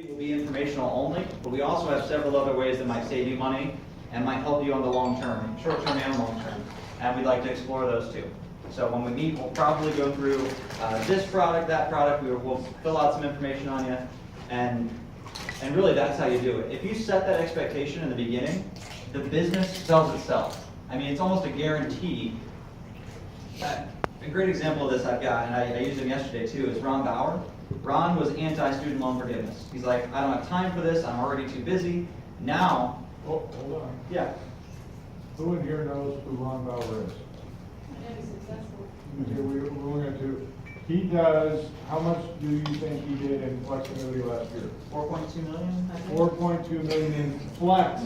opportunity will be informational only, but we also have several other ways that might save you money and might help you on the long term, short term and long term. And we'd like to explore those too. So when we meet, we'll probably go through this product, that product. We'll fill out some information on you, and really that's how you do it. If you set that expectation in the beginning, the business sells itself. I mean, it's almost a guarantee. A great example of this I've got, and I used him yesterday too, is Ron Bauer. Ron was anti-student loan forgiveness. He's like, I don't have time for this, I'm already too busy. Now, oh, hold on. Yeah. Who in here knows who Ron Bauer is? Very successful. Okay, we're going to, he does, how much do you think he did in flex annuity last year? 4.2 million, I think? 4.2 million in flex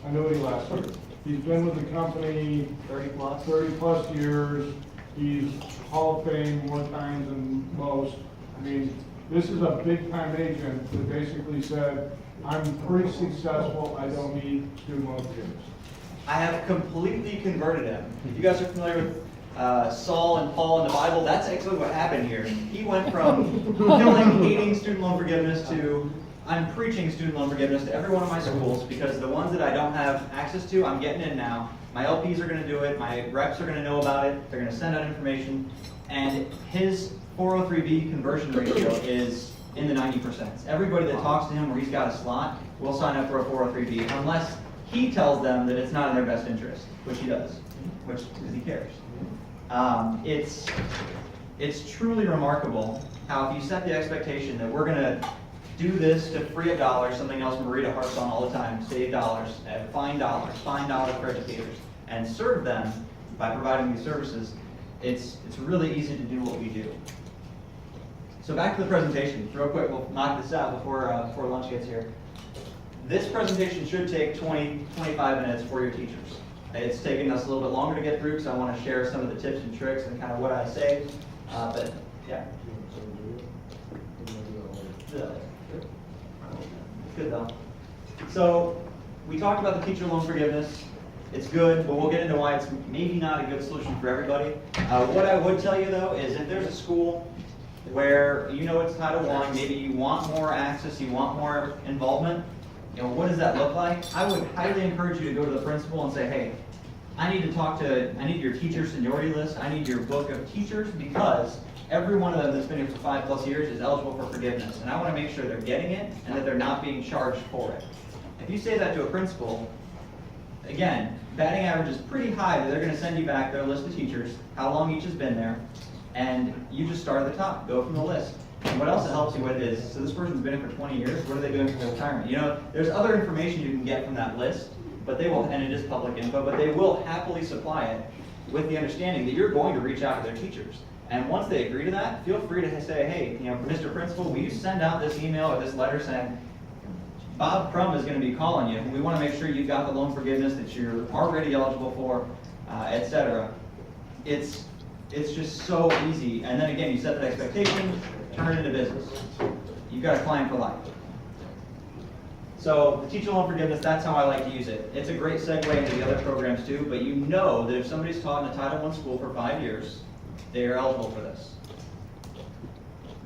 annuity last year. He's been with the company 30 plus. 30 plus years. He's Hall of Fame more times than most. I mean, this is a big time agent that basically said, I'm pretty successful, I don't need student loan forgiveness. I have completely converted him. You guys are familiar with Saul and Paul in the Bible? That's actually what happened here. He went from killing, hating student loan forgiveness to I'm preaching student loan forgiveness to every one of my schools, because the ones that I don't have access to, I'm getting in now. My LPs are going to do it. My reps are going to know about it. They're going to send out information. And his 403B conversion ratio is in the 90%. Everybody that talks to him where he's got a slot will sign up for a 403B unless he tells them that it's not in their best interest, which he does, because he cares. It's truly remarkable how if you set the expectation that we're going to do this to free a dollar, something else Marita harps on all the time, save dollars, find dollars for educators, and serve them by providing these services, it's really easy to do what we do. So back to the presentation, real quick, we'll knock this out before lunch gets here. This presentation should take 20-25 minutes for your teachers. It's taking us a little bit longer to get through because I want to share some of the tips and tricks and kind of what I say, but yeah. Good though. So we talked about the teacher loan forgiveness. It's good, but we'll get into why it's maybe not a good solution for everybody. What I would tell you though is if there's a school where you know it's Title I, maybe you want more access, you want more involvement, you know, what does that look like? I would highly encourage you to go to the principal and say, hey, I need your teacher seniority list, I need your book of teachers, because every one of them that's been here for 5+ years is eligible for forgiveness. And I want to make sure they're getting it and that they're not being charged for it. If you say that to a principal, again, batting average is pretty high that they're going to send you back their list of teachers, how long each has been there, and you just start at the top, go from the list. And what else it helps you with is, so this person's been here for 20 years, what are they doing for their retirement? You know, there's other information you can get from that list, but they will, and it is public info, but they will happily supply it with the understanding that you're going to reach out to their teachers. And once they agree to that, feel free to say, hey, you know, Mr. Principal, will you send out this email or this letter saying, Bob Crum is going to be calling you. We want to make sure you've got the loan forgiveness that you're already eligible for, etc. It's just so easy. And then again, you set that expectation, turn it into business. You've got a client for life. So the teacher loan forgiveness, that's how I like to use it. It's a great segue into the other programs too, but you know that if somebody's taught in a Title I school for 5 years, they are eligible for this.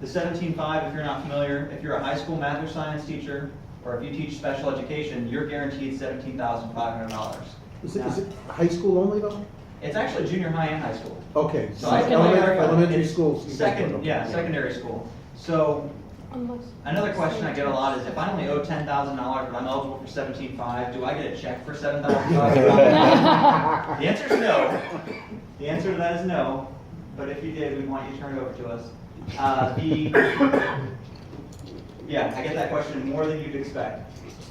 The 17.5, if you're not familiar, if you're a high school math or science teacher, or if you teach special education, you're guaranteed $17,500. Is it high school only though? It's actually junior high and high school. Okay, So elementary school. Secondary school. So another question I get a lot is if I only owe $10,000 but I'm eligible for $17,500, do I get a check for $7,000? The answer is no. The answer to that is no. But if you did, we want you to turn it over to us. Yeah, I get that question more than you'd expect.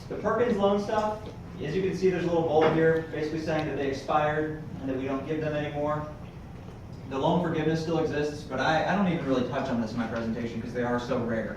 The Perkins loan stuff, as you can see, there's a little bold here, basically saying that they expired and that we don't give them anymore. The loan forgiveness still exists, but I don't even really touch on this in my presentation because they are so rare.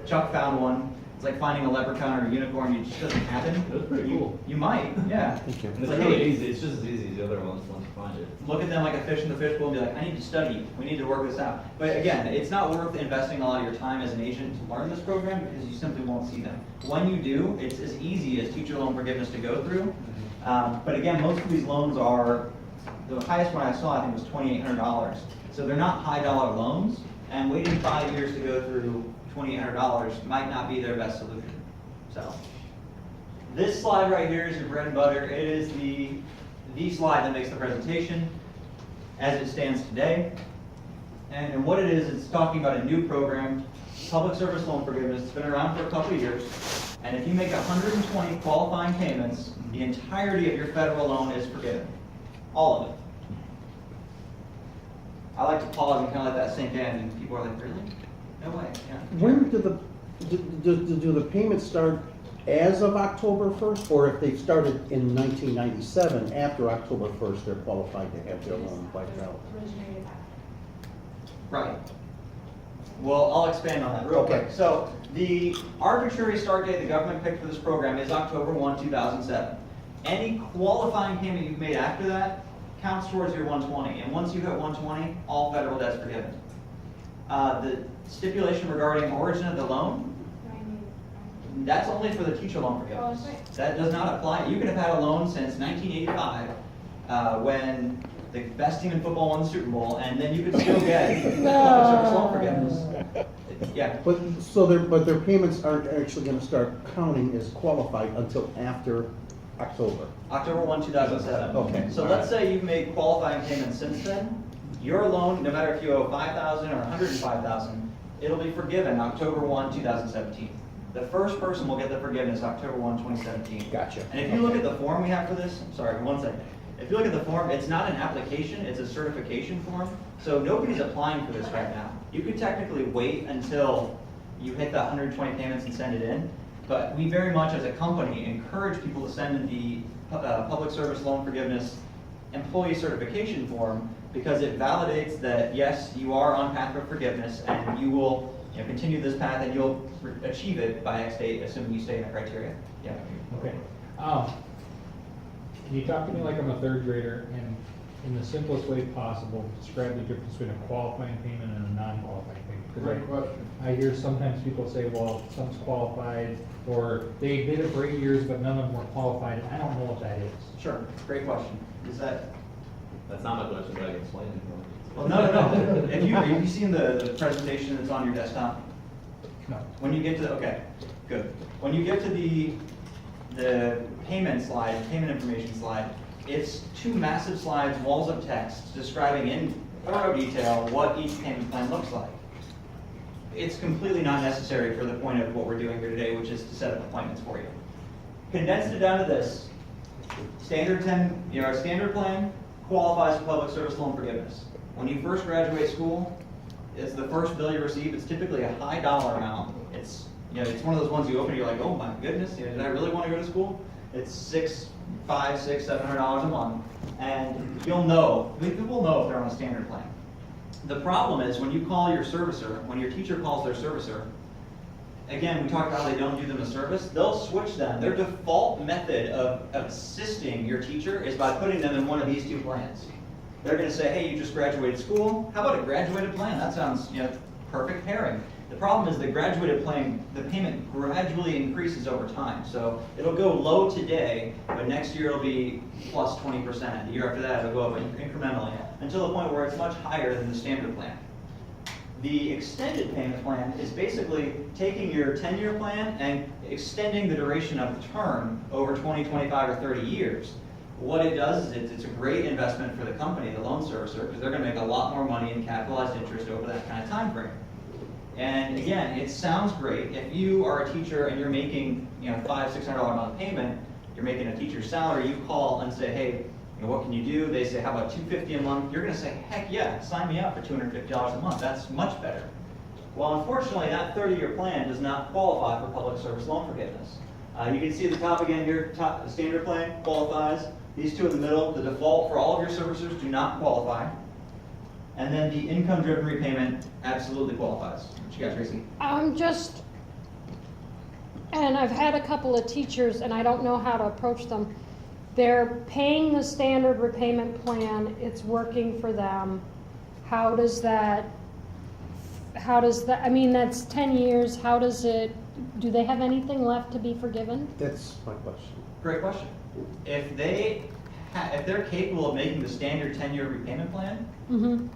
Chuck found one. It's like finding a leprechaun or a unicorn. It just doesn't happen. That's pretty cool. You might, yeah. And it's like, really easy. It's just as easy as the other ones once you find it. Look at them like a fish in the fishbowl and be like, I need to study. We need to work this out. But again, it's not worth investing a lot of your time as an agent to learn this program because you simply won't see them. When you do, it's as easy as teacher loan forgiveness to go through. But again, most of these loans are, the highest one I saw I think was $2,800. So they're not high dollar loans. And waiting 5 years to go through $2,800 might not be their best solution. So, this slide right here is your bread and butter. It is the slide that makes the presentation as it stands today. And what it is, it's talking about a new program, public service loan forgiveness. It's been around for a couple of years. And if you make 120 qualifying payments, the entirety of your federal loan is forgiven. All of it. I like to pause and kind of let that sink in, and people are like, really? No way. Yeah. When do the payments start as of October 1st? Or if they started in 1997, after October 1st, they're qualified to have their loan wiped out? Originated after. Right. Well, I'll expand on that real Okay. quick. So the arbitrary start date the government picked for this program is October 1, 2007. Any qualifying payment you've made after that counts towards your 120. And once you hit 120, all federal debt's forgiven. The stipulation regarding origin of the loan, that's only for the teacher loan forgiveness. Oh, that's right. That does not apply. You could have had a loan since 1985, when the best team in football won the Super Bowl, and then you could still get public service loan forgiveness. Yeah. But their payments aren't actually gonna start counting as qualified until after October. October 1, 2007. Okay. So let's say you've made qualifying payments since then. Your loan, no matter if you owe $5,000 or $105,000, it'll be forgiven October 1, 2017. The first person will get the forgiveness October 1, 2017. Gotcha. And if you look at the form we have for this, I'm sorry, one second. If you look at the form, it's not an application, it's a certification form. So nobody's applying for this right now. You could technically wait until you hit the 120 payments and send it in. But we very much as a company encourage people to send in the public service loan forgiveness employee certification form, because it validates that yes, you are on path for forgiveness and you will continue this path and you'll achieve it by X date, assuming you stay in the criteria. Yeah. Okay. Can you talk to me like I'm a third grader and in the simplest way possible, describe the difference between a qualifying payment and a non-qualifying payment? 'Cause Great question. I hear sometimes people say, well, some's qualified, or they did it for 8 years, but none of them were qualified. I don't know what that is. Sure, great question. Is that, That's not my question, but I can explain it. well, no. Have you seen the presentation that's on your desktop? No. When you get to, okay, good. When you get to the payment slide, payment information slide, it's two massive slides, walls of text, describing in thorough detail what each payment plan looks like. It's completely not necessary for the point of what we're doing here today, which is to set up appointments for you. Condensed it down to this. Standard plan qualifies for public service loan forgiveness. When you first graduate school, it's the first bill you receive. It's typically a high dollar amount. It's one of those ones you open and you're like, oh my goodness, did I really want to go to school? It's $700 a month, and people know if they're on a standard plan. The problem is when you call your servicer, when your teacher calls their servicer, again, we talked about how they don't do them a service, they'll switch them. Their default method of assisting your teacher is by putting them in one of these two plans. They're going to say, hey, you just graduated school. How about a graduated plan? That sounds, perfect pairing. The problem is the graduated plan, the payment gradually increases over time. So it'll go low today, but next year it'll be plus 20%. The year after that, it'll go up incrementally until the point where it's much higher than the standard plan. The extended payment plan is basically taking your 10-year plan and extending the duration of the term over 20, 25, or 30 years. What it does is it's a great investment for the company, the loan servicer, because they're going to make a lot more money in capitalized interest over that kind of time frame. And again, it sounds great. If you are a teacher and you're making $500, $600 a month payment, you're making a teacher's salary, you call and say, hey, what can you do? They say, how about $250 a month? You're going to say, heck yeah, sign me up for $250 a month. That's much better. Well, unfortunately, that 30-year plan does not qualify for public service loan forgiveness. You can see at the top again here, the standard plan qualifies. These two in the middle, the default for all of your servicers do not qualify. And then the income-driven repayment absolutely qualifies. What you got, Tracy? And I've had a couple of teachers, and I don't know how to approach them. They're paying the standard repayment plan, it's working for them. How does that, I mean, that's 10 years, do they have anything left to be forgiven? That's my question. Great question. If they're capable of making the standard 10-year repayment plan, Mm-hmm.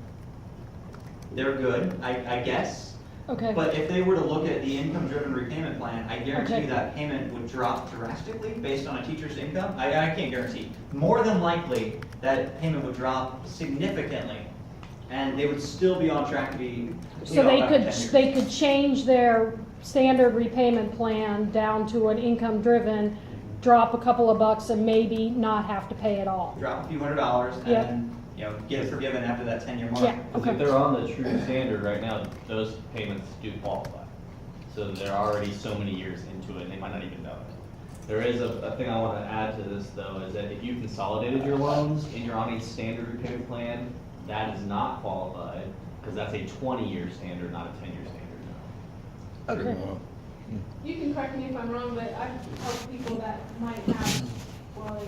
they're good, I guess. Okay. But if they were to look at the income-driven repayment plan, I guarantee Okay. you that payment would drop drastically based on a teacher's income. I can't guarantee. More than likely, that payment would drop significantly, and they would still be on track to be So paid they off could, after 10 years. they could change their standard repayment plan down to an income-driven, drop a couple of bucks and maybe not have to pay it all. Drop a few $100s and Yep. then, get it forgiven after that 10-year mark. Yeah, Because if okay. they're on the true standard right now, those payments do qualify. So they're already so many years into it, and they might not even know it. There is a thing I want to add to this, though, is that if you consolidated your loans and you're on a standard repayment plan, that is not qualified, because that's a 20-year standard, not a 10-year standard. Okay. You can correct me if I'm wrong, but I've helped people that might have, well,